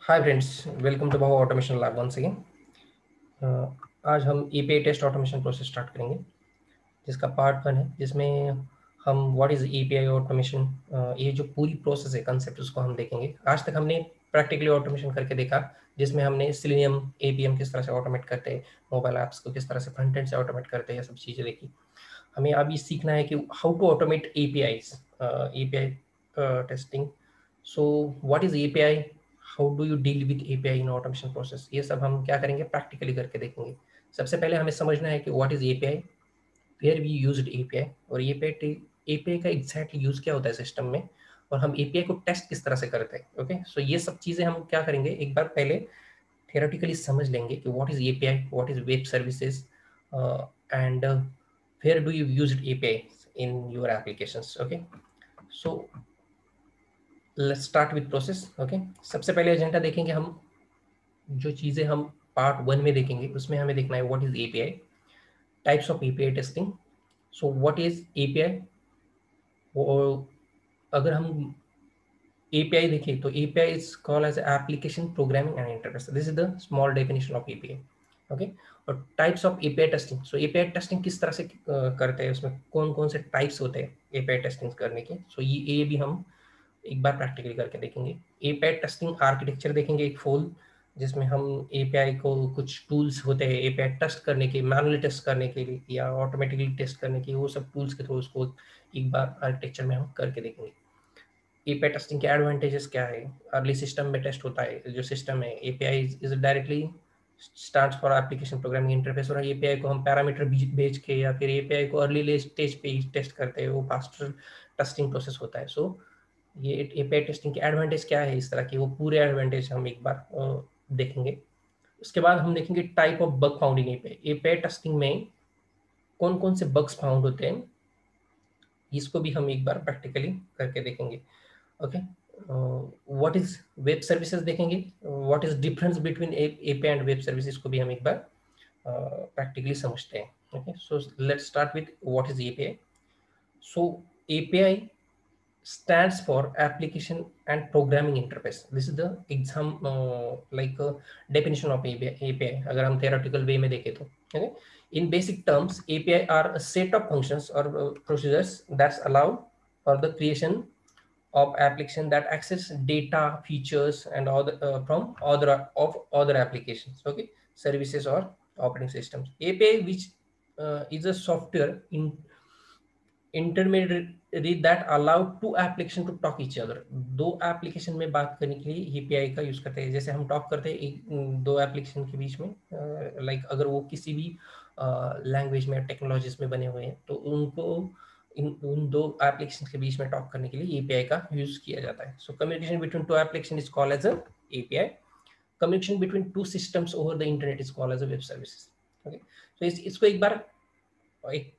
Hi friends, welcome to बाहो automation lab once again. आज हम API test automation process start करेंगे, जिसका पार्ट 1 है, जिसमें हम व्हाट इज़ एपीआई ऑटोमेशन, ये जो पूरी प्रोसेस है, कंसेप्ट, उसको हम देखेंगे। आज तक हमने प्रैक्टिकली ऑटोमेशन करके देखा, जिसमें हमने सिलेनियम एपीएम किस तरह से ऑटोमेट करते हैं, मोबाइल ऐप्स को किस तरह से फ्रंट एंड से ऑटोमेट करते हैं, ये सब चीज़ें देखी। हमें अभी सीखना है कि how to automate APIs, API testing. So what is API, how do you deal with API in automation process, ये सब हम क्या करेंगे, प्रैक्टिकली करके देखेंगे। सबसे पहले हमें समझना है कि what is API, where we used API, और एपीआई का एग्जैक्टली यूज क्या होता है सिस्टम में, और हम एपीआई को टेस्ट किस तरह से करते हैं। ओके, सो ये सब चीज़ें हम क्या करेंगे, एक बार पहले theoretically समझ लेंगे कि what is API, what is web services, and where do you use API in your applications. Okay, so let's start with process. Okay, सबसे पहले एजेंडा देखेंगे हम, जो चीज़ें हम पार्ट 1 में देखेंगे उसमें हमें देखना है what is API, types of API testing. So what is API, और अगर हम API देखें तो API is called as application programming and interface. This is the small definition of API. Okay, और types of API testing. So API testing किस तरह से करते हैं, उसमें कौन कौन से टाइप्स होते हैं API टेस्टिंग करने के। सो ये भी हम एक बार प्रैक्टिकली करके देखेंगे। API टेस्टिंग आर्किटेक्चर देखेंगे एक फुल, जिसमें हम API को कुछ टूल्स होते हैं API टेस्ट करने के, मैनुअली टेस्ट करने के लिए या ऑटोमेटिकली टेस्ट करने के, वो सब टूल्स के थ्रू उसको एक बार आर्किटेक्चर में हम करके देखेंगे। एपीआई टेस्टिंग के एडवांटेजेस क्या है, अर्ली सिस्टम में टेस्ट होता है, जो सिस्टम है API is directly starts for application programming interface, और एपीआई को हम पैरामीटर भेज के या फिर एपीआई को अर्ली स्टेज पे टेस्ट करते हैं, वो फास्टर टेस्टिंग प्रोसेस होता है। सो ये एपीआई टेस्टिंग के एडवांटेज क्या है, इस तरह के वो पूरे एडवांटेज हम एक बार देखेंगे। उसके बाद हम देखेंगे type of bug found in API, API testing में कौन कौन से बग्स फाउंड होते हैं, इसको भी हम एक बार प्रैक्टिकली करके देखेंगे। Okay, what is web services देखेंगे, what is difference between API and web services को भी हम एक बार प्रैक्टिकली समझते हैं। Okay, so let's start with what is API. So API stands for application and programming interface. This is the exam definition of API अगर हम theoretical way में देखें तो। okay, in basic terms API are a set of functions or procedures that allow for the creation of application that access data, features and other from other applications, okay, services or operating systems. API which is a software in intermediate that allow to application to talk each other, दो application में बात करने के लिए API का use करते हैं। जैसे हम टॉक करते हैं दो एप्लीकेशन के बीच में, लाइक अगर वो किसी भी लैंग्वेज में टेक्नोलॉजीज में बने हुए हैं तो उनको उन दो एप्लीकेशन के बीच में टॉक करने के लिए एपीआई का यूज किया जाता है। So communication between two application is called as a API. Communication between two systems over the internet is called as a web services. Okay, तो इसको एक बार एक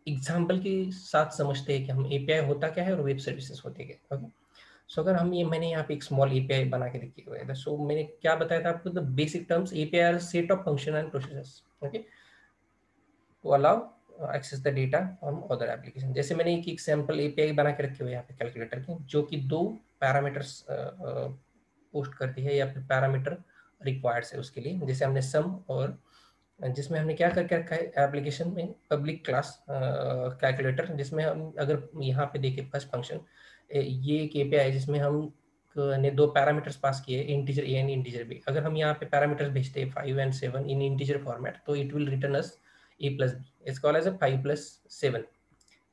एग्जाम्पल के साथ समझते हैं कि हम एपीआई होता क्या है और वेब सर्विसेज होते क्या। ओके, सो अगर हम मैंने यहाँ पे एक स्मॉल एपीआई बना के रखी हुई है। सो मैंने क्या बताया था आपको, the basic terms API are set of function and processes, okay, to allow access the data on other application. जैसे मैंने एक एग्जाम्पल एपीआई बना के रखे हुए यहाँ पे कैलकुलेटर के, जो कि दो पैरामीटर्स पोस्ट करती है या फिर पैरामीटर रिक्वायर्ड है उसके लिए, जैसे हमने सम, और जिसमें हमने क्या करके रखा है एप्लीकेशन में पब्लिक क्लास कैलकुलेटर, जिसमें हम अगर यहाँ पे देखें फर्स्ट फंक्शन, ये एक एपीआई है जिसमें हम ने दो पैरामीटर्स पास किए, integer A and integer B. अगर हम यहाँ पे पैरामीटर्स भेजते हैं 5 एंड 7 इन इंटीजर फॉर्मेट, तो it will return us A plus B, it's called as a 5+7।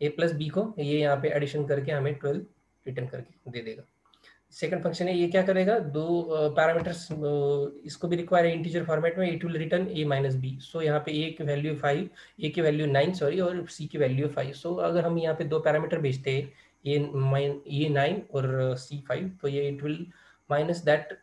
A plus B को ये यहाँ पे एडिशन करके हमें 12 रिटर्न करके दे देगा। सेकंड फंक्शन है, ये क्या करेगा, दो पैरामीटर्स इसको भी रिक्वायर है इंटीजर फॉर्मेट में, it will return a minus B. So यहाँ पे a की वैल्यू 5, a की वैल्यू 9 सॉरी, और c की वैल्यू 5। सो अगर हम यहाँ पे दो पैरामीटर भेजते हैं ये 9 और c 5, तो ये it will minus that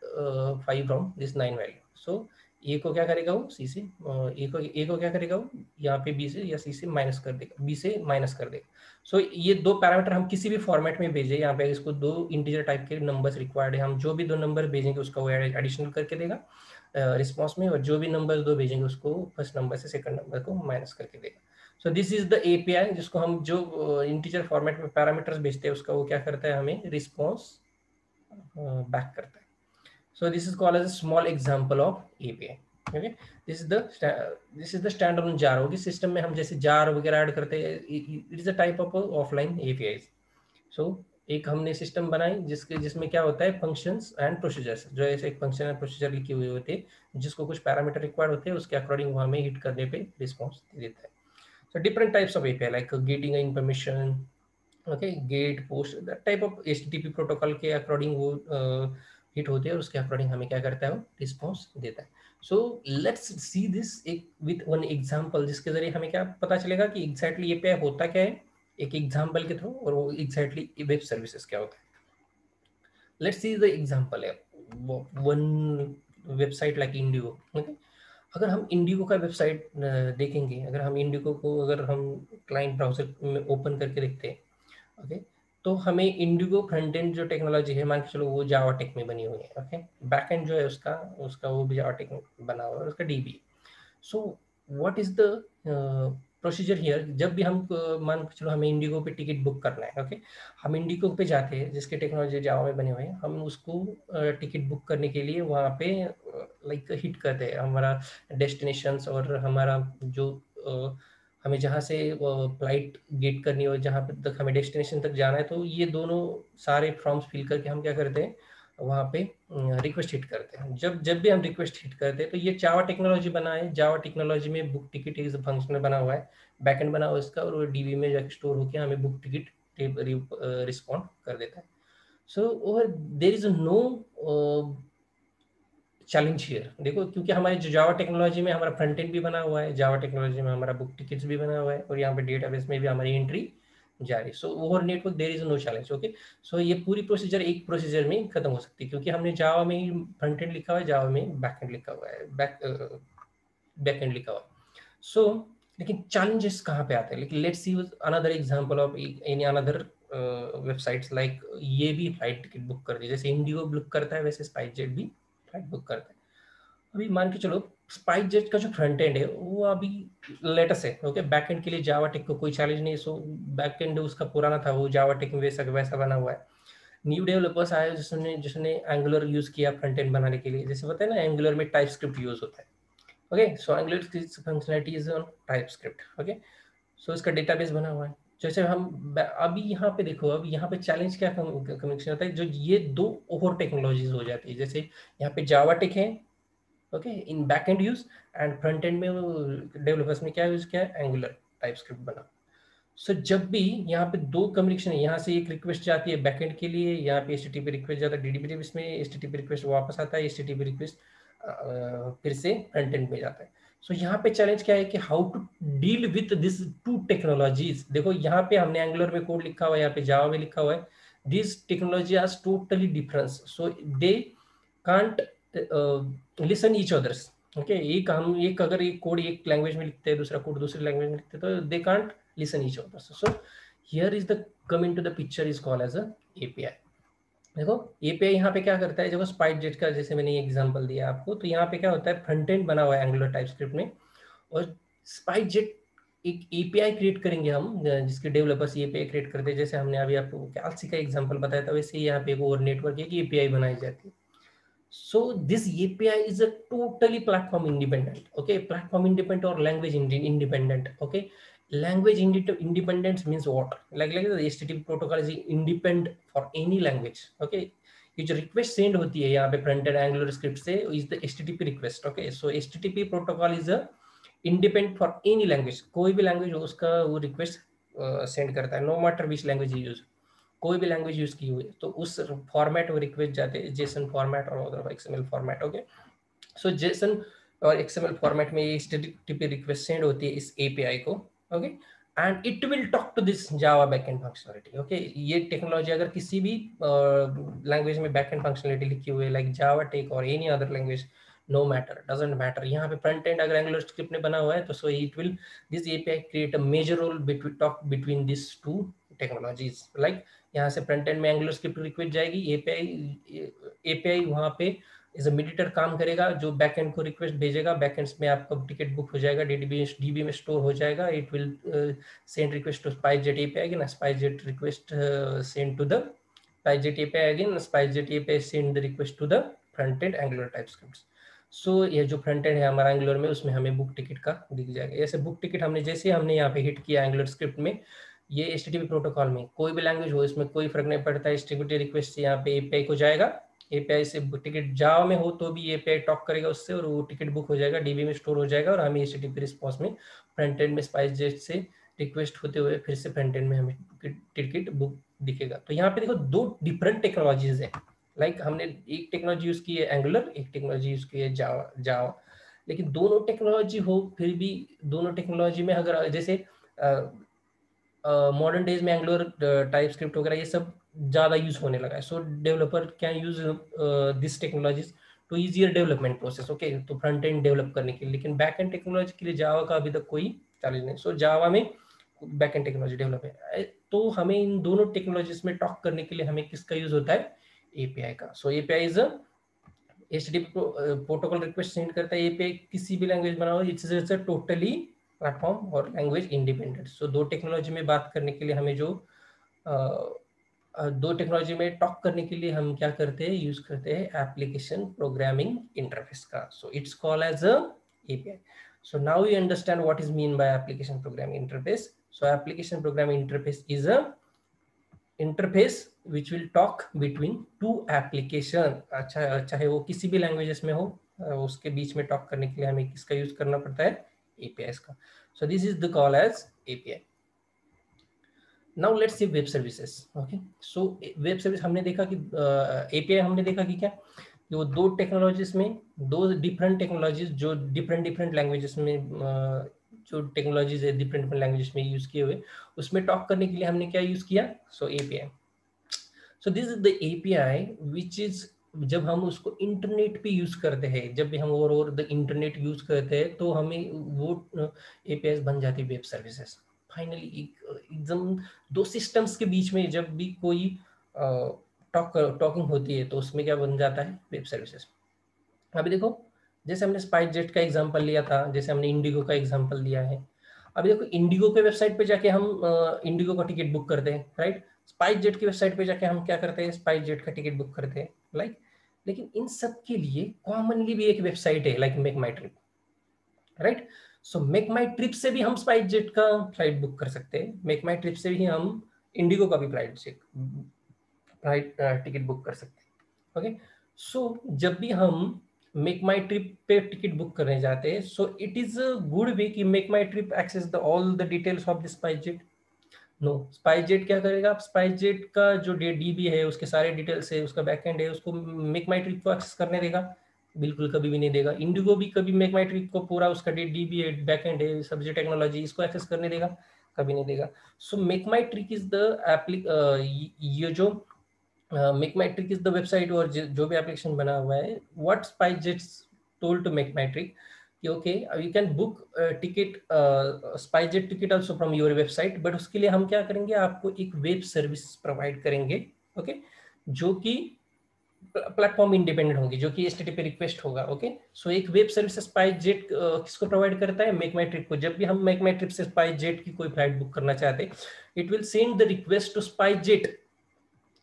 5 from this 9 value. So A को क्या करेगा वो सी से, ए को क्या करेगा वो यहाँ पे बी से या सी से माइनस कर देगा, बी से माइनस कर देगा। सो ये दो पैरामीटर हम किसी भी फॉर्मेट में भेजे, यहाँ पे इसको दो इंटीजर टाइप के नंबर्स रिक्वायर्ड है, हम जो भी दो नंबर भेजेंगे उसका वो एडिशनल करके देगा रिस्पॉन्स में, और जो भी नंबर दो भेजेंगे उसको फर्स्ट नंबर से सेकंड नंबर को माइनस करके देगा। So this is the API, जिसको हम जो इंटीजर फॉर्मेट में पैरामीटर्स भेजते हैं उसका वो क्या करता है, हमें रिस्पॉन्स बैक करता है। So this is called as a small example of API. Okay, this is the standalone jar होगी सिस्टम में हम जैसे जार वगैरह ऐड करते हैं. It is a type of offline APIs. सो एक हमने सिस्टम बनाई जिसमें क्या होता है फंक्शंस एंड प्रोसीजर्स, जो ऐसे एक फंक्शन एंड प्रोसीजर लिखी हुई होती है जिसको कुछ पैरामीटर रिक्वायर्ड होते हैं, उसके अकॉर्डिंग वहाँ में हिट करने पे रिस्पॉन्स दे देता है. So different types of API like getting information, okay, get post, that type of HTTP protocol के अकॉर्डिंग वो हिट होते हैं और उसके अकॉर्डिंग हमें क्या करता है वो रिस्पॉन्स देता है. सो लेट्स सी दिस एक विथ वन एग्जांपल, जिसके जरिए हमें क्या पता चलेगा कि एग्जैक्टली API होता क्या है एक एग्जांपल के थ्रू, और वो एग्जैक्टली वेब सर्विसेज क्या होता है. लेट्स सी द एग्जांपल है one website like Indigo. Okay, अगर हम इंडिगो का वेबसाइट देखेंगे, अगर हम इंडिगो को अगर हम क्लाइंट ब्राउजर में ओपन करके देखते हैं, ओके, तो हमें इंडिगो फ्रंट एंड जो टेक्नोलॉजी है, मान के चलो वो जावा टेक में बनी हुई है. ओके, बैक एंड जो है उसका उसका वो भी जावा टेक में बना हुआ है, उसका DB. So what is the procedure here, जब भी हम मान के चलो हमें इंडिगो पे टिकट बुक करना है. ओके, हम इंडिगो पे जाते हैं जिसके टेक्नोलॉजी जावा में बने हुए हैं, हम उसको टिकट बुक करने के लिए वहाँ पे लाइक हिट करते हैं हमारा डेस्टिनेशंस और हमारा जो हमें जहाँ से फ्लाइट गेट करनी हो, जहाँ पे तक हमें डेस्टिनेशन तक जाना है, तो ये दोनों सारे फॉर्म्स फिल करके हम क्या करते हैं वहाँ पे रिक्वेस्ट हिट करते हैं. जब जब भी हम रिक्वेस्ट हिट करते हैं तो ये जावा टेक्नोलॉजी बना है, जावा टेक्नोलॉजी में बुक टिकट इज फंक्शन बना हुआ है, बैकएंड बना हुआ है इसका, और वो DB में जाकर स्टोर होकर हमें बुक टिकट रिस्पॉन्ड कर देता है. So over there is no challenge here. देखो, क्योंकि हमारे जो जावा टेक्नोलॉजी में हमारा फ्रंट एंड भी बना हुआ है, जावा टेक्नोलॉजी में हमारा बुक टिकट्स भी बना हुआ है, और यहाँ पे डेटाबेस में भी हमारी एंट्री जारी. So over network there is no challenge. Okay, so ये पूरी प्रोसीजर एक प्रोसीजर में खत्म हो सकती है, क्योंकि हमने जावा में ही फ्रंट एंड लिखा हुआ है, जावा में बैक एंड लिखा हुआ है, बैक एंड लिखा हुआ है. सो लेकिन चैलेंजेस कहाँ पे आते हैं? लेकिन let's see another example of any another websites like, ये भी फ्लाइट टिकट बुक कर दी, जैसे इंडिगो बुक करता है वैसे स्पाइसजेट भी फ्लाइट बुक करता है. अभी मान के चलो स्पाइसजेट का जो फ्रंट एंड है वो अभी लेटेस्ट है. ओके, बैक एंड के लिए जावा टेक को कोई चैलेंज नहीं है. सो बैक एंड उसका पुराना था, वो जावा टेक में वैसा वैसा बना हुआ है. न्यू डेवलपर्स आए जिसने जिसने एंगुलर यूज किया फ्रंट एंड बनाने के लिए. जैसे पता है ना, एंगुलर में टाइप स्क्रिप्ट यूज होता है. ओके, सो एंगुलर की functionality is on TypeScript. Okay, so इसका डेटाबेस बना हुआ है. जैसे हम अभी यहाँ पे देखो, अभी यहाँ पे चैलेंज क्या कम्युनिकेशन होता है, जो ये दो और टेक्नोलॉजीज हो जाती है. जैसे यहाँ पे जावा टेक है, okay, in back and use, and front end में डेवलपर्स ने क्या यूज किया है, एंगुलर टाइप स्क्रिप्ट बना. सो जब भी यहाँ पे दो कम्युनिकेशन है, यहाँ से एक रिक्वेस्ट जाती है बैकएंड के लिए, यहाँ पे HTTP रिक्वेस्ट जाता है DB में, HTTP रिक्वेस्ट वापस आता है, HTTP रिक्वेस्ट फिर से फ्रंट एंड में जाता है. सो यहाँ पे चैलेंज क्या है कि how to deal with this two technologies. देखो, यहाँ पे हमने एंगुलर में कोड लिखा हुआ है, यहाँ पे जावा में लिखा हुआ है. This technology are totally difference, so they can't listen each others. Okay, एक अगर एक कोड एक लैंग्वेज में लिखते हैं, दूसरा कोड दूसरी लैंग्वेज में लिखते हैं, तो they can't listen each other. So here is the come into the picture is called as a API. देखो API यहाँ पे क्या करता है, देखो स्पाइसजेट का जैसे मैंने एग्जांपल दिया आपको, तो यहाँ पे क्या होता है, फ्रंट एंड बना हुआ है एंगुलर टाइपस्क्रिप्ट में, और स्पाइसजेट एक API क्रिएट करेंगे हम, जिसके डेवलपर्स API क्रिएट करते हैं. जैसे हमने अभी आपको गैलेक्सी का एग्जांपल बताया था, वैसे यहाँ पे एक और नेटवर्क है कि API बनाई जाती है. So this API is a totally platform independent. Okay, platform independent or language independent. Okay, language independence means what? Like the HTTP protocol is independent for any language. Okay, ये जो request send होती है यहाँ पे front end angular script से, is the HTTP request. Okay, so HTTP protocol is a independent for any language. कोई भी language हो उसका वो रिक्वेस्ट सेंड करता है, no matter which language use, कोई भी लैंग्वेज यूज की हुई है तो उस फॉर्मेट में रिक्वेस्ट जाते हैं, जेसन फॉर्मेट और XML फॉर्मेट. ओके, सो जेसन और XML फॉर्मेट में ये HTTP रिक्वेस्ट सेंड होती है इस API को. Okay, and it will talk to this Java backend functionality. Okay, ये टेक्नोलॉजी अगर किसी भी लैंग्वेज में बैकएंड फंक्शनलिटी लिखी हुई है लाइक जावा टेक और any other language, no matter, doesn't matter. यहाँ पे फ्रंट एंड अगर एंगुलर स्क्रिप्ट ने बना हुआ है तो so it will this API create a major role between this two technologies. Like यहाँ से फ्रंट एंड में एंगुलर स्क्रिप्ट रिक्वेस्ट जाएगी, API वहाँ पे एज अ मीडिएटर काम करेगा, जो बैक एंड को रिक्वेस्ट भेजेगा, बैक एंड में आपका टिकट बुक हो जाएगा, DB में स्टोर हो जाएगा. It will send request to SpiceJet API again, SpiceJet request send to the SpiceJet API again, SpiceJet API send the request to the front end Angular TypeScript. So ये जो फ्रंट एंड है हमारा एंगुलर में, उसमें हमें बुक टिकट का दिख जाएगा। जैसे बुक टिकट हमने जैसे हमने यहाँ पे हिट किया एंगुलर स्क्रिप्ट में, ये HTTP प्रोटोकॉल में कोई भी लैंग्वेज हो इसमें कोई फर्क नहीं पड़ता, HTTP रिक्वेस्ट से यहाँ पे API को जाएगा, API से टिकट जावा में हो तो भी API टॉक करेगा उससे और वो टिकट बुक हो जाएगा, DB में स्टोर हो जाएगा और हमें HTTP रिस्पॉन्स में फ्रंट एंड में स्पाइसजेट से रिक्वेस्ट होते हुए फिर से फ्रंट एंड में हमें टिकट बुक दिखेगा। तो यहाँ पे देखो दो डिफरेंट टेक्नोलॉजीज है, लाइक हमने एक टेक्नोलॉजी यूज की है एंगुलर, एक टेक्नोलॉजी यूज की है जावा, लेकिन दोनों टेक्नोलॉजी हो फिर भी दोनों टेक्नोलॉजी में अगर जैसे मॉडर्न डेज में एंगुलर टाइप स्क्रिप्ट वगैरह ये सब ज़्यादा यूज होने लगा है, so developer can use this technologies to easier development process, okay, तो फ्रंट एंड डेवलप करने के लिए। लेकिन बैक एंड टेक्नोलॉजी के लिए जावा का अभी तक कोई चैलेंज नहीं, सो जावा में बैक एंड टेक्नोलॉजी डेवलप है। तो हमें इन दोनों टेक्नोलॉजीज में टॉक करने के लिए हमें किसका यूज होता है, API का। सो API is HTTP protocol request send करता है, API किसी भी लैंग्वेज बना हो, इट्स अ टोटली प्लेटफॉर्म और लैंग्वेज इंडिपेंडेंट। सो दो टेक्नोलॉजी में बात करने के लिए हमें जो दो टेक्नोलॉजी में टॉक करने के लिए हम क्या करते हैं, यूज करते हैं एप्लीकेशन प्रोग्रामिंग इंटरफेस का। So it's called as a API. So now you understand what is mean by application programming interface. So application programming interface is a interface which will talk between two application. अच्छा, चाहे वो किसी भी languages में हो, उसके बीच में talk करने के लिए हमें किसका यूज करना पड़ता है, APIs का। So this is the call as API. Now let's see web services. Okay, so web service हमने देखा कि API हमने देखा कि क्या, कि वो दो टेक्नोलॉजीज में, दो डिफरेंट टेक्नोलॉजीज जो डिफरेंट लैंग्वेजेस में जो टेक्नोलॉजीज है डिफरेंट लैंग्वेजेस में यूज किए हुए, उसमें टॉक करने के लिए हमने क्या यूज किया, सो API. So this is the API which is, जब हम उसको इंटरनेट पे यूज करते हैं, जब भी हम और द इंटरनेट यूज करते हैं तो हमें वो APIs बन जाती है वेब सर्विसेज। फाइनली एकदम दो सिस्टम्स के बीच में जब भी कोई टॉकिंग होती है तो उसमें क्या बन जाता है, वेब सर्विसेज। अभी देखो जैसे हमने स्पाइसजेट का एग्जांपल लिया था, जैसे हमने इंडिगो का एग्जांपल लिया है। अभी देखो इंडिगो के वेबसाइट पे जाके हम इंडिगो का टिकट बुक करते हैं, राइट। स्पाइसजेट की वेबसाइट पे जाके हम क्या करते हैं, स्पाइसजेट का टिकट बुक करते हैं, लाइक। लेकिन इन सब के लिए कॉमनली भी एक वेबसाइट है, लाइक मेक माई ट्रिप, राइट। सो मेक माई ट्रिप से भी हम स्पाइसजेट का फ्लाइट बुक कर सकते हैं, मेक माई ट्रिप से भी हम इंडिगो का भी फ्लाइट टिकट बुक कर सकते हैं, ओके। सो जब भी हम मेक माई ट्रिप पे टिकट बुक करने जाते हैं, so it is a good way कि MakeMyTrip access the all the details of the SpiceJet. No, SpiceJet क्या करेगा, स्पाइसजेट का जो DB है, उसके सारे डिटेल्स है, उसका बैकएंड है, उसको मेक माई ट्रिप को एक्सेस करने देगा, बिल्कुल कभी भी नहीं देगा। इंडिगो भी कभी मेक माई ट्रिप को पूरा उसका DB है, बैकएंड है, सब्जेक्ट टेक्नोलॉजी, इसको एक्सेस करने देगा, कभी नहीं देगा। So MakeMyTrip is the ये जो MakeMyTrip is the website और जो भी एप्लीकेशन बना हुआ है, what SpiceJet told to MakeMyTrip कि okay you can book ticket SpiceJet ticket also from your website, but उसके लिए हम क्या करेंगे, आपको एक वेब सर्विस प्रोवाइड करेंगे, ओके, जो कि प्लेटफॉर्म इंडिपेंडेंट होगी, जो कि HTTP रिक्वेस्ट होगा, ओके। सो एक वेब सर्विस स्पाइसजेट किसको प्रोवाइड करता है, मेक माई ट्रिप को। जब भी हम मेक माई ट्रिप से स्पाइसजेट की कोई फ्लाइट बुक करना चाहते हैं, it will send the request to SpiceJet,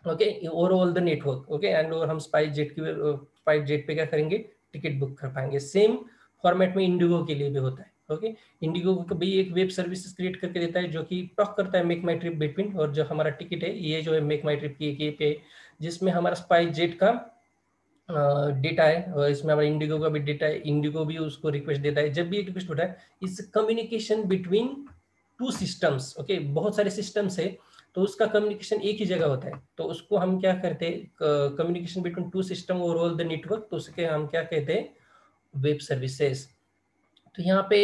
okay, overall the network, okay, and और हम स्पाइसजेट पे क्या करेंगे, टिकट बुक कर पाएंगे। सेम फॉर्मेट में इंडिगो के लिए भी होता है, ओके। इंडिगो को भी एक वेब सर्विस क्रिएट करके देता है जो कि टॉक करता है मेक माई ट्रिप बिटवीन, और जो हमारा टिकट है ये जो है मेक माई ट्रिप की एक API जिसमें हमारा स्पाइसजेट का डेटा है, और इसमें हमारा इंडिगो का भी डेटा है, इंडिगो भी उसको रिक्वेस्ट देता है। जब भी एक रिक्वेस्ट होता है, इस communication between two systems, okay, बहुत सारे सिस्टम्स है, तो उसका कम्युनिकेशन एक ही जगह होता है, तो उसको हम क्या करते हैं, कम्युनिकेशन बिटवीन टू सिस्टम और ऑल द नेटवर्क, तो उसके हम क्या कहते हैं, वेब सर्विसेज। तो यहाँ पे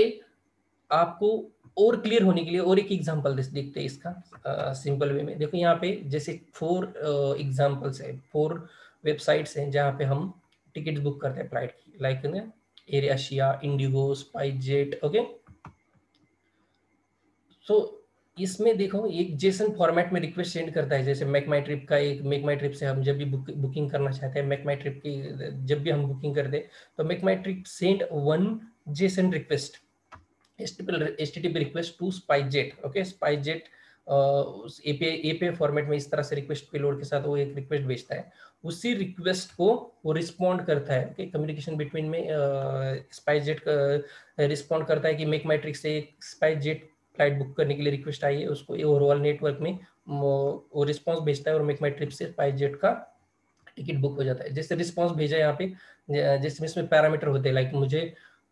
आपको और क्लियर होने के लिए और एक एग्जांपल देखते हैं इसका सिंपल वे में। देखो यहाँ पे जैसे 4 एग्जांपल्स है, 4 वेबसाइट्स हैं जहाँ पे हम टिकट्स बुक करते हैं फ्लाइट की, like AirAsia, IndiGo, SpiceJet, okay. So इसमें देखो एक जेसन फॉर्मेट में रिक्वेस्ट सेंड करता है, जैसे मेक माई ट्रिप का एक, मेक माई ट्रिप से हम जब भी बुकिंग करना चाहते हैं, मेक माई ट्रिप की जब भी हम बुकिंग करते हैं, तो make my trip send 1 Jason request, HTTP request to SpiceJet, okay, SpiceJet उस एपीआई फॉर्मेट में इस तरह से रिक्वेस्ट पेलोड के साथ वो एक रिक्वेस्ट भेजता है, उसी रिक्वेस्ट को वो रिस्पॉन्ड करता है कि कम्युनिकेशन बिटवीन में स्पाइस जेट रिस्पॉन्ड करता है कि मेक माई ट्रिक से स्पाइस जेट फ्लाइट बुक करने के लिए रिक्वेस्ट आई है, उसको ओवरऑल नेटवर्क में वो रिस्पॉन्स भेजता है और मेक माई ट्रिप से स्पाइस जेट का टिकट बुक हो जाता है। जैसे रिस्पॉन्स भेजा यहाँ पे, जिसमें इसमें पैरामीटर होते हैं, लाइक मुझे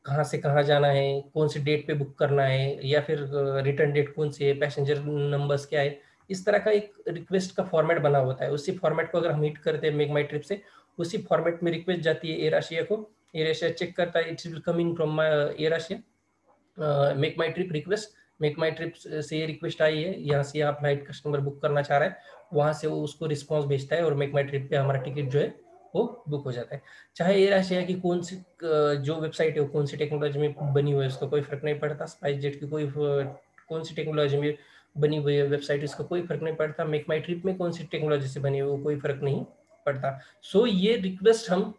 कहाँ से कहाँ जाना है, कौन सी डेट पे बुक करना है, या फिर रिटर्न डेट कौन सी है, पैसेंजर नंबर्स क्या है, इस तरह का एक रिक्वेस्ट का फॉर्मेट बना होता है। उसी फॉर्मेट को अगर हम हिट करते हैं मेक माई ट्रिप से, उसी फॉर्मेट में रिक्वेस्ट जाती है एयर एशिया को, एयर एशिया चेक करता है it's will coming from my air Asia, make my trip request, make my trip से ये रिक्वेस्ट आई है, यहाँ से आप फ्लाइट कस्टमर बुक करना चाह रहा है, वहाँ से वो उसको रिस्पॉन्स भेजता है और मेक माई ट्रिप पे हमारा टिकट जो है वो बुक हो जाता है। चाहे एयर एशिया की कौन सी जो वेबसाइट है वो कौन सी टेक्नोलॉजी में बनी हुई है उसका कोई फर्क नहीं पड़ता, स्पाइस जेट की कोई कौन सी टेक्नोलॉजी में बनी हुई है वेबसाइट, इसका कोई फर्क नहीं पड़ता, मेक माई ट्रिप में कौन सी टेक्नोलॉजी से बनी हुई है वो कोई फर्क नहीं पड़ता। सो ये रिक्वेस्ट हम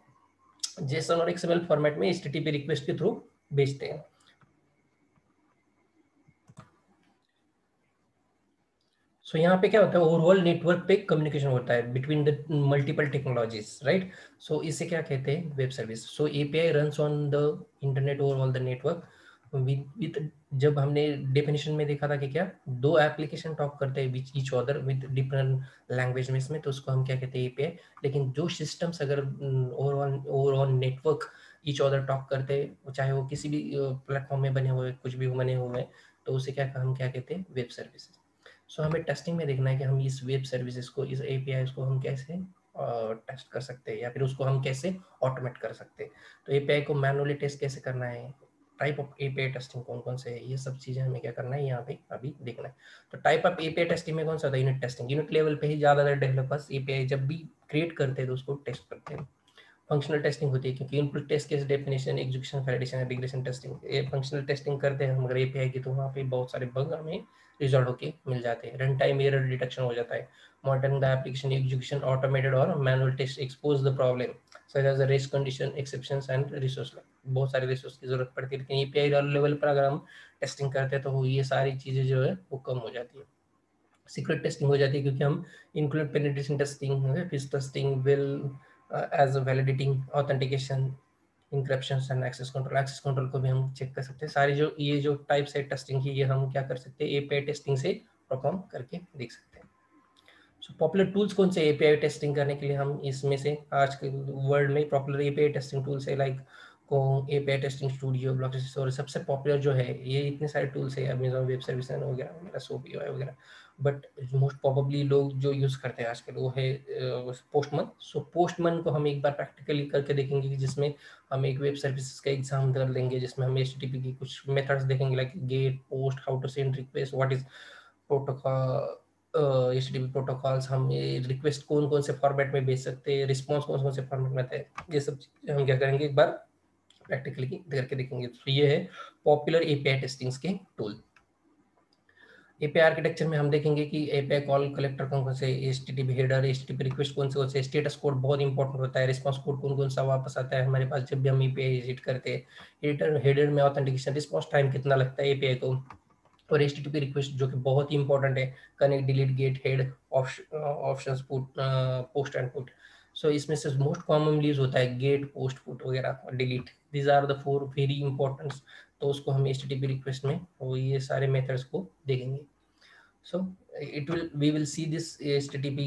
जेसन और एक्सएमएल फॉर्मेट में एचटीटीपी रिक्वेस्ट के थ्रू भेजते हैं। सो यहाँ पे क्या होता है, ओवरऑल नेटवर्क पे कम्युनिकेशन होता है between the multiple technologies, right. So इसे क्या कहते हैं, web service. So API runs on the internet overall the network with जब हमने डेफिनेशन में देखा था कि क्या दो एप्लीकेशन टॉक करते हैं which each other with different language में, इसमें तो उसको हम क्या कहते हैं, एपीआई। लेकिन जो सिस्टम्स अगर overall network each other talk करते हैं, चाहे वो किसी भी प्लेटफॉर्म में बने हुए कुछ भी बने हुए हैं, तो उसे क्या हम क्या कहते हैं, वेब सर्विसेज। सो हमें टेस्टिंग में देखना है कि हम इस वेब सर्विसेज को, इस एपीआई को हम कैसे टेस्ट कर सकते हैं, या फिर उसको हम कैसे ऑटोमेट कर सकते हैं। तो एपीआई को मैनुअली टेस्ट कैसे करना है, टाइप ऑफ एपीआई टेस्टिंग कौन कौन से है, ये सब चीज़ें हमें क्या करना है यहाँ पे अभी देखना है। तो टाइप ऑफ एपीआई टेस्टिंग में कौन सा होता है, यूनिट टेस्टिंग। यूनिट लेवल पे ही ज़्यादातर डेवलपर्स एपीआई जब भी क्रिएट करते हैं तो उसको टेस्ट करते हैं। फंक्शनल टेस्टिंग होती है, क्योंकि input test case definition, execution, validation, integration testing, ये फंक्शनल टेस्टिंग करते हैं हम अगर एपीआई की, तो वहाँ पे बहुत सारे बग हमें रिजॉल्व होके मिल जाते हैं। रन टाइम एरर डिटेक्शन हो जाता है, monitoring the application execution automated और manual test expose the problem such as race condition, exceptions and resource. बहुत सारे रिसोर्स की जरूरत पड़ती है, लेकिन एपीआई लेवल पर अगर हम टेस्टिंग करते हैं तो ये सारी चीज़ें जो है वो कम हो जाती है। सीक्रेट टेस्टिंग हो जाती है, क्योंकि हम include penetration testing, fish testing, will as validating, authentication, encryption and access control को भी हम चेक कर सकते हैं। सारी जो ये जो टाइप्स है टेस्टिंग की, ये हम क्या कर सकते हैं, एपीआई टेस्टिंग से परफॉर्म करके देख सकते हैं। सो पॉपुलर टूल्स कौन से एपीआई टेस्टिंग करने के लिए, हम इसमें से आज के वर्ल्ड में पॉपुलर एपीआई टेस्टिंग टूल्स है, like Kong, API testing studio, ब्लॉकस्टैटिक, और सबसे पॉपुलर जो है, ये इतने सारे टूल्स है, अमेजॉन वेब सर्विस वगैरह वगैरह, सोपीओ वगैरह। बट मोस्ट प्रोबेबली लोग जो यूज़ करते हैं आजकल वो है पोस्टमन। सो पोस्टमन को हम एक बार प्रैक्टिकली करके देखेंगे, कि जिसमें हम एक वेब सर्विसेज का एग्जाम कर लेंगे, जिसमें हम एचटीटीपी की कुछ मेथड्स देखेंगे, like get, post, how to send request, what is protocol, HTTP protocols, हम ये रिक्वेस्ट कौन कौन से फॉर्मेट में भेज सकते हैं, रिस्पॉन्स कौन कौन से फॉर्मेट में आता है, ये सब चीज़ें हम क्या करेंगे, एक बार प्रैक्टिकली करके देखेंगे। तो ये है पॉपुलर एपीआई टेस्टिंग्स के टूल। एपीआई आर्किटेक्चर में हम देखेंगे कि एपीआई कॉल कलेक्टर कौन कौन से, एचटीटीपी हेडर, एचटीटीपी रिक्वेस्ट कौन से, स्टेटस कोड बहुत इंपॉर्टेंट होता है, रिस्पांस कोड कौन कौन सा वापस आता है हमारे पास जब भी हम एपीआई विजिट करते हैं, हेडर में ऑथेंटिकेशन, रिस्पांस टाइम कितना लगता है एपीआई को, और एचटीटीपी रिक्वेस्ट जो कि बहुत ही इंपॉर्टेंट है, connect, delete, get, head, options, put, post and put. So इसमें से मोस्ट कॉमनली यूज होता है गेट, पोस्ट, पुट वगैरह और delete, these are the 4 very important. तो उसको हम एचटीटीपी रिक्वेस्ट में वो ये सारे मेथड्स को देखेंगे। So we will see this HTTP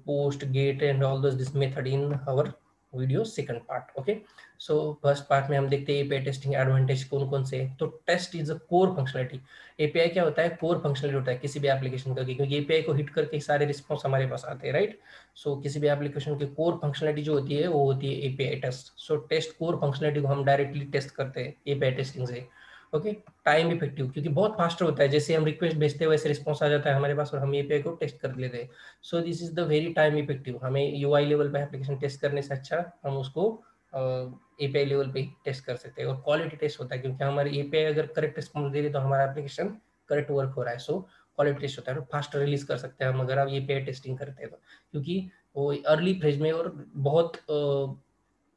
post, gate and all those this method in our video second part. Okay, so first part में हम देखते हैं API टेस्टिंग एडवांटेज कौन कौन से। तो test is a core functionality. API क्या होता है, कोर फंक्शनलिटी होता है किसी भी एप्लीकेशन का, क्योंकि एपीआई को हिट करके सारे रिस्पॉन्स हमारे पास आते हैं, राइट। सो किसी भी एप्लीकेशन की कोर फंक्शनलिटी जो होती है वो होती है एपीआई टेस्ट। सो टेस्ट कोर फंक्शनलिटी को हम डायरेक्टली टेस्ट करते हैं एपीआई टेस्टिंग से। ओके, टाइम इफेक्टिव, क्योंकि बहुत फास्टर होता है, जैसे हम रिक्वेस्ट भेजते हैं वैसे रिस्पॉन्स आ जाता है हमारे पास और हम एपीआई को टेस्ट कर लेते हैं। So this is the very time effective. हमें यूआई लेवल पे एप्लीकेशन टेस्ट करने से अच्छा हम उसको एपीआई लेवल पे टेस्ट कर सकते हैं। और क्वालिटी टेस्ट होता है, क्योंकि हमारी एपीआई अगर करेक्ट रिस्पॉन्स दे रही है तो हमारा एप्लीकेशन करेक्ट वर्क हो रहा है। सो क्वालिटी टेस्ट होता है, फास्ट रिलीज कर सकते हैं हम अगर आप एपीआई टेस्टिंग करते हैं तो, क्योंकि वो अर्ली फेज में और बहुत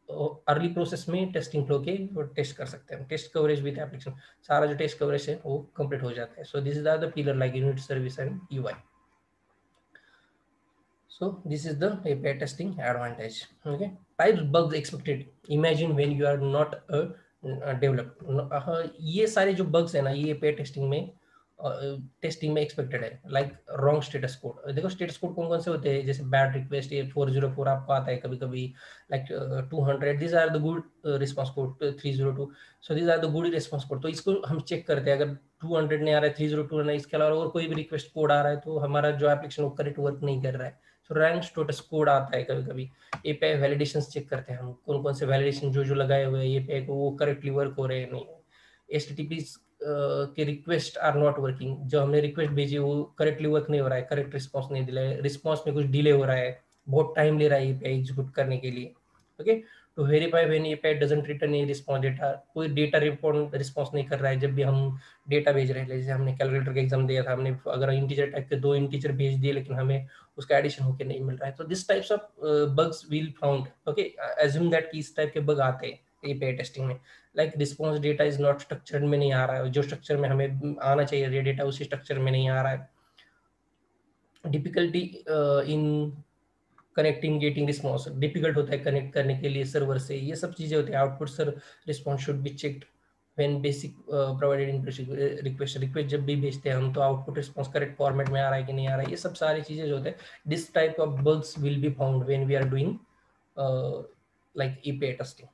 अर्ली प्रोसेस में टेस्टिंग फ्लो के टेस्ट कर सकते हैं, टेस्ट कवरेज विद एप्लीकेशन, सारा जो टेस्ट कवरेज है वो कंप्लीट हो जाता है. So this is the pillar like unit, service and UI. So this is the API testing advantage. Okay, types bugs expected. Imagine when you are not a developer. ये सारे जो bugs है ना, ये API testing में testing में expected है. Like wrong status code. देखो स्टेटस कोड कौन कौन से होते हैं, जैसे बैड रिक्वेस्ट, ये 404 आपको आता है कभी कभी, like 200, this are the good response code, 302, so this are the good response code. तो इसको हम चेक करते हैं, अगर 200 नहीं आ रहा है, 302 नहीं, इसके अलावा और कोई भी रिक्वेस्ट कोड आ रहा है, तो हमारा जो एप्लीकेशन वो करेक्ट वर्क नहीं कर रहा है. तो रैंक स्टेटस कोड आता है कभी कभी. एपीआई वैलिडेशन चेक करते हैं हम, कौन कौन से वैलिडेशन जो लगाए हुए हैं एपीआई को, वो करेक्टली वर्क हो रहे हैं नहीं. एचटीटीपी के रिक्वेस्ट आर नॉट वर्किंग, जो हमने रिक्वेस्ट भेजी वो करेक्टली वर्क नहीं हो रहा है, करेक्ट रिस्पॉन्स नहीं दिला है, रिस्पॉन्स में कुछ डिले हो रहा है, बहुत टाइम ले रहा है एपीआई एग्जीक्यूट करने के लिए. Okay, to verify when API doesn't return a response data, कोई डेटा रिस्पॉन्स नहीं कर रहा है जब भी हम डेटा भेज रहे हैं. जैसे हमने कैलकुलेटर का एग्जाम दिया था, हमने अगर इंटीजर टाइप के 2 इंटीजर भेज दिए लेकिन हमें उसका एडिशन होकर नहीं मिल रहा है, तो this types of bugs will found. Okay, assume that कि इस टाइप के बग आते हैं एपीआई टेस्टिंग में. Like response data is not structured में नहीं आ रहा है, जो स्ट्रक्चर में हमें आना चाहिए डेटा उसी स्ट्रक्चर में नहीं आ रहा है. Difficulty in connecting getting response, difficult होता है कनेक्ट करने के लिए सर्वर से, ये सब चीजें होती है. Output sir response should be checked when basic provided in request जब भी भेजते हैं हम, तो आउटपुट रिस्पॉन्स करेक्ट फॉर्मेट में आ रहा है कि नहीं आ रहा है, ये सब सारी चीजें जो होते हैं. This type of bugs will be found when we are doing like API testing.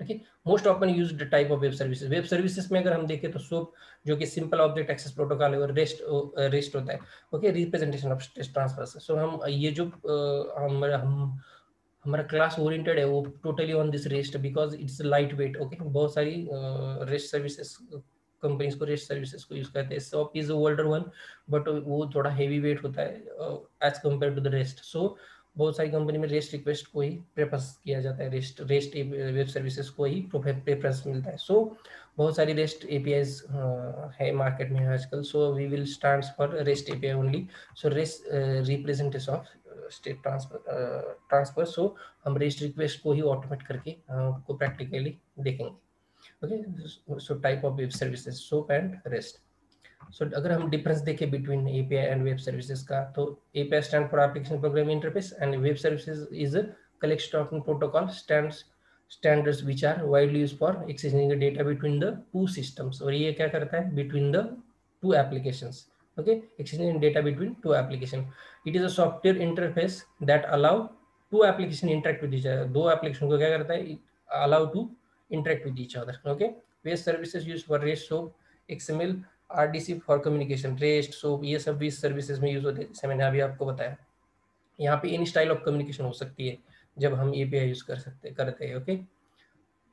Okay, most often used type of web services में अगर हम देखें तो सोप, जो कि सिंपल ऑब्जेक्ट एक्सेस प्रोटोकॉल है, और रेस्ट होता है. Okay, representation of transfer. So हम ये जो हमारा क्लास ओरिएंटेड है वो totally on this REST, because it's light weight. Okay, बहुत सारी रेस्ट सर्विसेज कंपनीज को रेस्ट सर्विसेज को यूज करते हैं. SOAP is older one, but वो थोड़ा हेवी वेट होता है as compared to the REST. So बहुत सारी कंपनी में रेस्ट रिक्वेस्ट को ही प्रेफरेंस किया जाता है, रेस्ट वेब सर्विसेज को ही प्रेफरेंस मिलता है. सो बहुत सारी रेस्ट एपीआईज है मार्केट में आजकल. So we will start for REST API only. So REST representation of state transfer. So हम रेस्ट रिक्वेस्ट को ही ऑटोमेट करके को प्रैक्टिकली देखेंगे. Okay, so type of web services, SOAP and REST. So अगर हम डिफरेंस देखें between API and web services का, तो API stand for application programming interface and web services is a collection of protocol standards which are widely used for exchanging the data between the two systems. और ये क्या करता है, between the two applications. Okay, exchanging data between two application. It is a software interface that allow two application interact with each other. दो application को क्या करता है, allow to interact with each other. Okay, web services used for REST, SOAP, XML, RDC for communication. Rest, soap, ये सब भी services में use होते हैं, जैसे मैंने अभी आपको बताया. यहाँ पे एनी स्टाइल ऑफ कम्युनिकेशन हो सकती है जब हम एपीआई यूज करते हैं. Okay,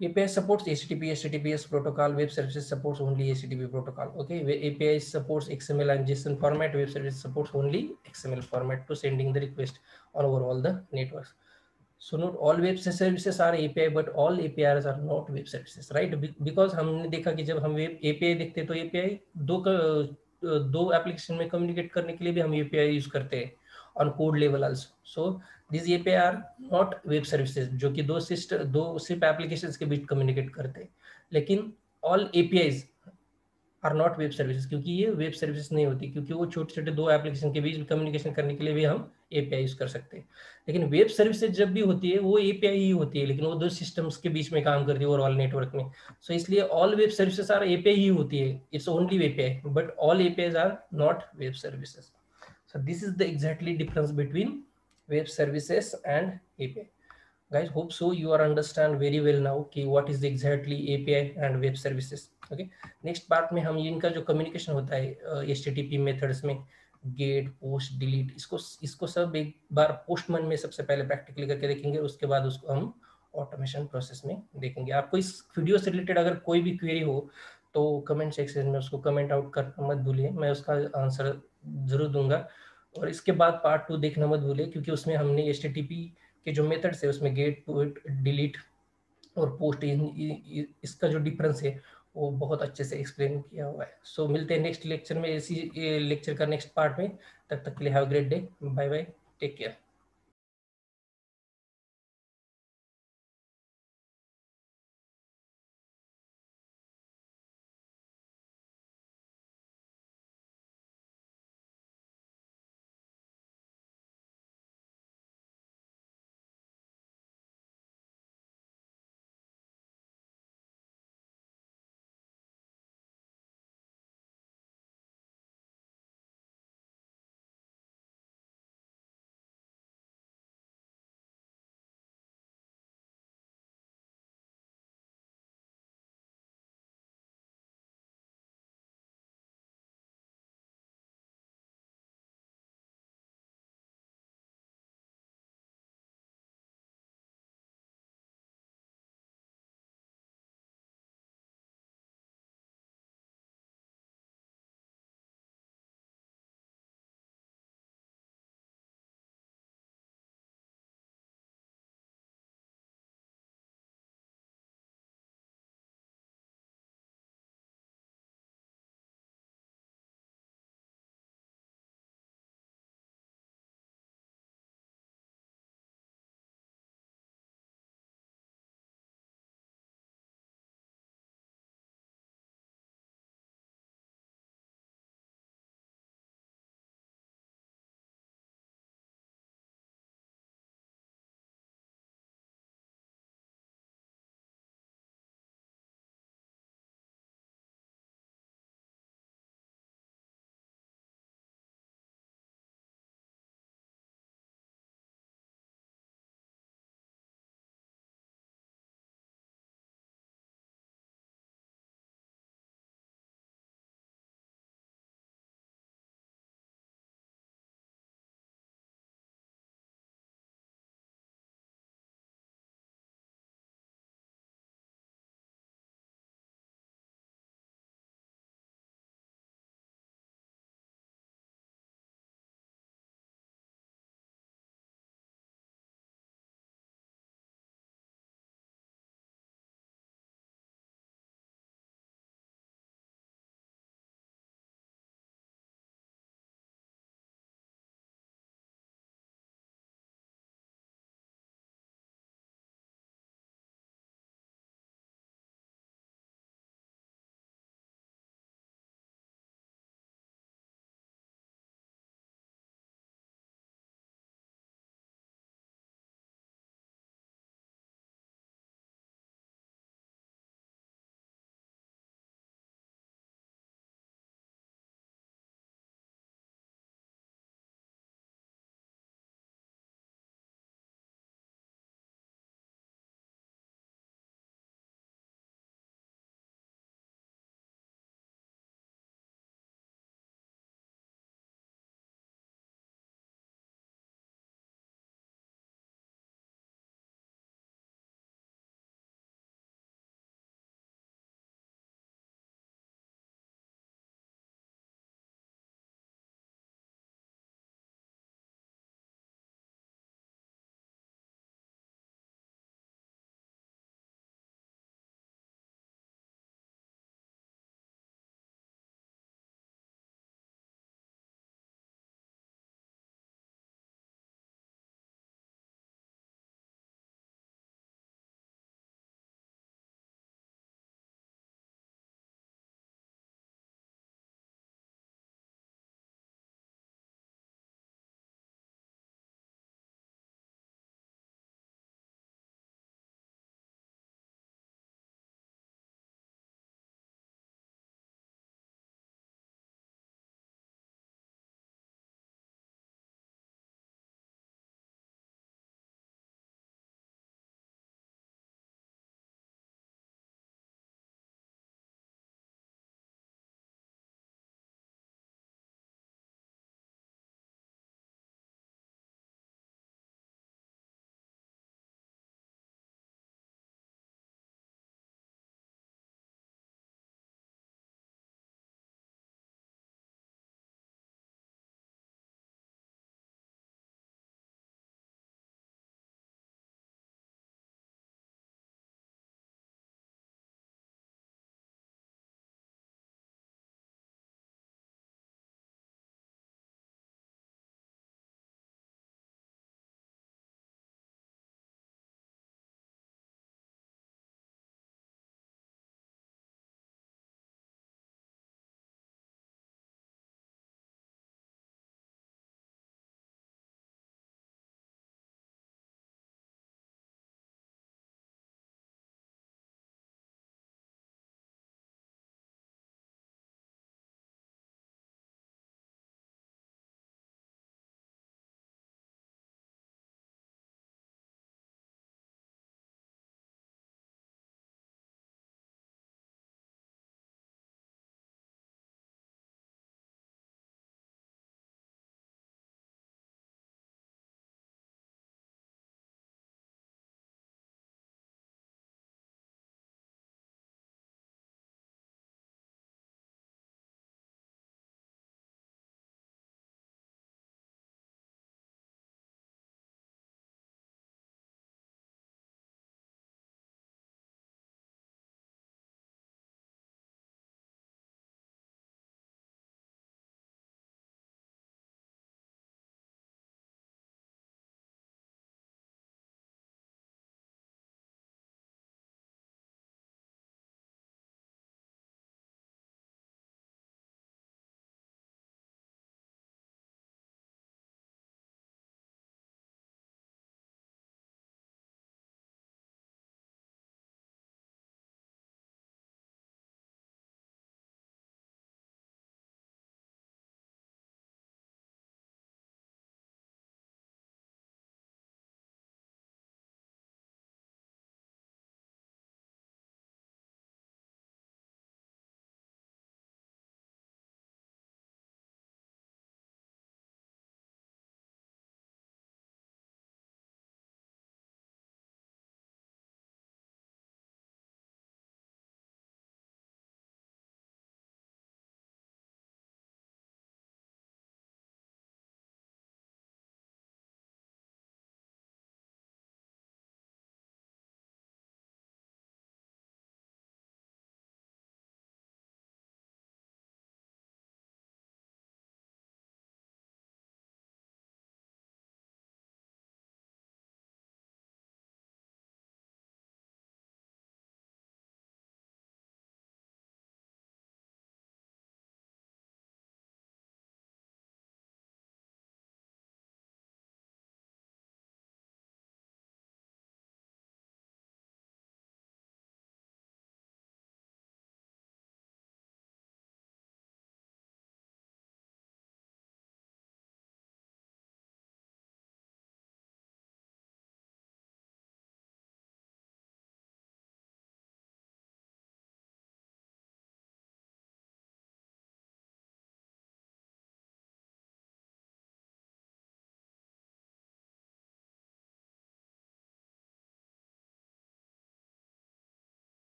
API supports HTTP, HTTPS protocol. Web services supports only HTTP protocol. Okay, API supports XML and JSON format. Web service supports only XML format to sending the request on over all the networks. So not all web services are API, but all APIs are not web services, right? Because हमने देखा कि जब हम web API देखते हैं तो API दो application में कम्युनिकेट करने के लिए भी हम API यूज करते हैं on code level also. So this API are not web services, जो कि दो सिर्फ एप्लीकेशंस के बीच कम्युनिकेट करते हैं. लेकिन all APIs are not web services, क्योंकि ये वेब सर्विस नहीं होती, क्योंकि वो छोटे छोटे दो एप्लीकेशन के बीच कम्युनिकेशन करने के लिए भी हम एपीआई यूज कर सकते हैं. लेकिन वेब सर्विसेज जब भी होती है वो एपीआई ही होती है, लेकिन वो दो सिस्टम्स के बीच में काम करती है ओवरऑल नेटवर्क में. सो इसलिए all web services are API ही होती है, it's only API, but all APIs are not web services. So this is the exactly difference between web services and API. Guys, hope so you are understand very well now कि what is exactly API and web services. Okay, next part में हम इनका जो communication होता है HTTP methods में, gate, post, delete, इसको सब एक बार पोस्टमैन में सबसे पहले प्रैक्टिकली करके देखेंगे, उसके बाद उसको हम ऑटोमेशन प्रोसेस में देखेंगे. आपको इस वीडियो से रिलेटेड अगर कोई भी क्वेरी हो तो कमेंट सेक्शन में उसको कमेंट आउट करना मत भूलिए, मैं उसका आंसर जरूर दूंगा. और इसके बाद पार्ट 2 देखना मत भूलिए, क्योंकि उसमें हमने HTTP के जो मेथड्स है उसमें गेट, पोस्ट, डिलीट और पोस्ट, इसका जो डिफरेंस है वो बहुत अच्छे से एक्सप्लेन किया हुआ है. सो मिलते हैं नेक्स्ट लेक्चर में, इसी लेक्चर का नेक्स्ट पार्ट में. तब तक के लिए have a great day, bye bye, take care.